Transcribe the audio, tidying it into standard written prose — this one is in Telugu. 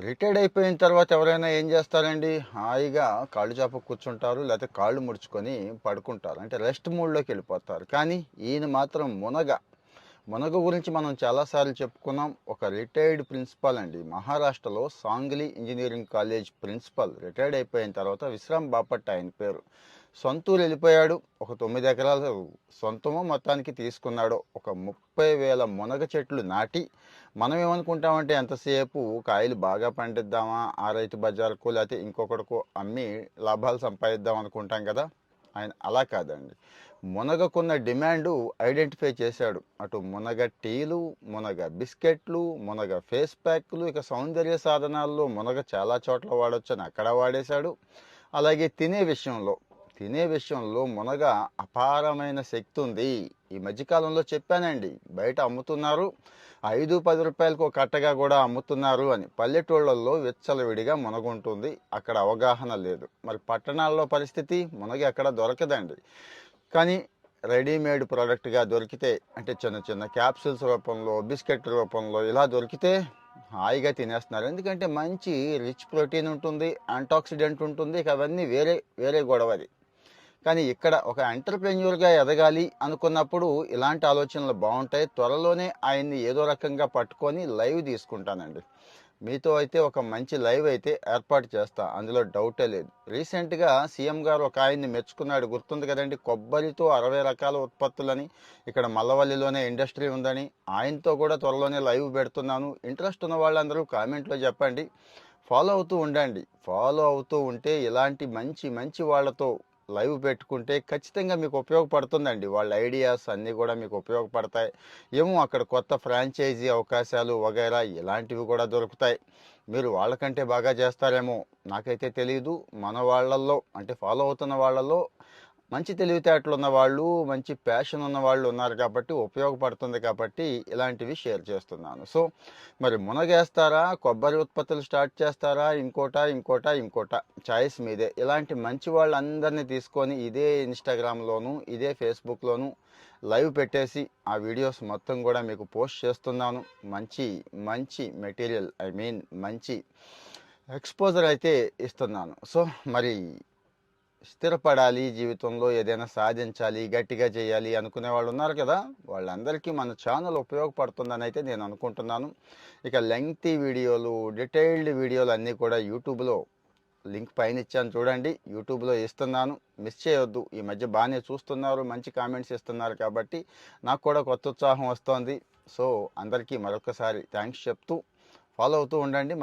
రిటైర్డ్ అయిపోయిన తర్వాత ఎవరైనా ఏం చేస్తారండి? హాయిగా కాళ్ళు చాపుకు కూర్చుంటారు. లేతే కాళ్ళు ముడుచుకొని పడుకుంటారు. అంటే రెస్ట్ మోడ్‌లోకి వెళ్ళిపోతారు. కానీ ఈయన మాత్రం మునగ. మునగ గురించి మనం చాలా సార్లు చెప్పుకున్నాం. ఒక రిటైర్డ్ ప్రిన్సిపల్ అండి. మహారాష్ట్రలో Sangli engineering college principal retired అయిపోయిన తర్వాత విశ్రామ్ బాపట్ ఆయన పేరు. సొంతూరు వెళ్ళిపోయాడు. ఒక 9 ఎకరాలు సొంతమో మొత్తానికి తీసుకున్నాడు. ఒక 30,000 మునగ చెట్లు నాటి మనం ఏమనుకుంటామంటే ఎంతసేపు కాయలు బాగా పండిద్దామా, ఆ రైతు బజార్‌కో లేతే ఇంకొకడికో అమ్మి లాభాలు సంపాదిద్దాం అనుకుంటాం కదా! ఆయన అలా కాదండి. మునగకున్న డిమాండు ఐడెంటిఫై చేశాడు. అటు మునగ టీలు, మునగ బిస్కెట్లు, మునగ ఫేస్ ప్యాక్‌లు, ఇక సౌందర్య సాధనాల్లో మునగ చాలా చోట్ల వాడొచ్చని అక్కడ వాడేశాడు. అలాగే తినే విషయంలో మునగ అపారమైన శక్తి ఉంది. ఈ మధ్యకాలంలో చెప్పానండి, బయట అమ్ముతున్నారు. 5-10 రూపాయలకు ఒక కట్టగా కూడా అమ్ముతున్నారు అని. పల్లెటూళ్ళల్లో విచ్చలవిడిగా మునగ ఉంటుంది. అక్కడ అవగాహన లేదు. మరి పట్టణాల్లో పరిస్థితి మునగ ఎక్కడ దొరకదండి. కానీ రెడీమేడ్ ప్రోడక్ట్గా దొరికితే, అంటే చిన్న చిన్న క్యాప్సూల్స్ రూపంలో, బిస్కెట్ రూపంలో ఇలా దొరికితే హాయిగా తినేస్తున్నారు. ఎందుకంటే మంచి రిచ్ ప్రోటీన్ ఉంటుంది, యాంటాక్సిడెంట్ ఉంటుంది. ఇక అవన్నీ వేరే వేరే గొడవది. కానీ ఇక్కడ ఒక ఎంటర్‌ప్రెన్యూర్‌గా ఎదగాలి అనుకున్నప్పుడు ఇలాంటి ఆలోచనలు బావుంటాయి. త్వరలోనే ఆయన్ని ఏదో రకంగా పట్టుకొని లైవ్ తీసుకుంటానండి. మీతో అయితే ఒక మంచి లైవ్ అయితే ఏర్పాటు చేస్తా. అందులో డౌటే లేదు. రీసెంట్‌గా సీఎం గారు ఒక ఆయన్ని మెచ్చుకున్నాడు. గుర్తుంది కదండీ! కొబ్బరితో 60 రకాల ఉత్పత్తులని, ఇక్కడ మల్లవల్లిలోనే ఇండస్ట్రీ ఉందని. ఆయనతో కూడా త్వరలోనే లైవ్ పెడుతున్నాను. ఇంట్రెస్ట్ ఉన్న వాళ్ళందరూ కామెంట్‌లో చెప్పండి. ఫాలో అవుతూ ఉండండి. ఫాలో అవుతూ ఉంటే ఇలాంటి మంచి మంచి వాళ్ళతో లైవ్ పెట్టుకుంటే ఖచ్చితంగా మీకు ఉపయోగపడుతుందండి. వాళ్ళ ఐడియాస్ అన్నీ కూడా మీకు ఉపయోగపడతాయి. ఏమో అక్కడ కొత్త ఫ్రాంచైజీ అవకాశాలు వగైరా ఇలాంటివి కూడా దొరుకుతాయి. మీరు వాళ్ళకంటే బాగా చేస్తారేమో, నాకైతే తెలీదు. మన వాళ్ళల్లో అంటే ఫాలో అవుతున్న వాళ్ళలో మంచి తెలివితేటలు ఉన్నవాళ్ళు, మంచి ప్యాషన్ ఉన్నవాళ్ళు ఉన్నారు కాబట్టి, ఉపయోగపడుతుంది కాబట్టి ఇలాంటివి షేర్ చేస్తున్నాను. సో మరి మునగేస్తారా, కొబ్బరి ఉత్పత్తులు స్టార్ట్ చేస్తారా, ఇంకోటా చాయిస్ మీదే. ఇలాంటి మంచి వాళ్ళందరినీ తీసుకొని ఇదే ఇన్స్టాగ్రామ్లోను, ఇదే ఫేస్బుక్లోను లైవ్ పెట్టేసి ఆ వీడియోస్ మొత్తం కూడా మీకు పోస్ట్ చేస్తున్నాను. మంచి మంచి మెటీరియల్, ఐ మీన్ మంచి ఎక్స్పోజర్ అయితే ఇస్తున్నాను. సో మరి స్థిరపడాలి, జీవితంలో ఏదైనా సాధించాలి, గట్టిగా చేయాలి అనుకునే వాళ్ళు ఉన్నారు కదా! వాళ్ళందరికీ మన ఛానల్ ఉపయోగపడుతుందని అయితే నేను అనుకుంటున్నాను. ఇక లెంగ్తీ వీడియోలు, డీటెయిల్డ్ వీడియోలు అన్నీ కూడా యూట్యూబ్లో లింక్ పైన ఇచ్చాను చూడండి. యూట్యూబ్లో ఇస్తున్నాను, మిస్ చేయొద్దు. ఈ మధ్య బాగానే చూస్తున్నారు, మంచి కామెంట్స్ ఇస్తున్నారు కాబట్టి నాకు కూడా కొత్త ఉత్సాహం వస్తోంది. సో అందరికీ మరొకసారి థ్యాంక్స్ చెప్తూ ఫాలో అవుతూ ఉండండి.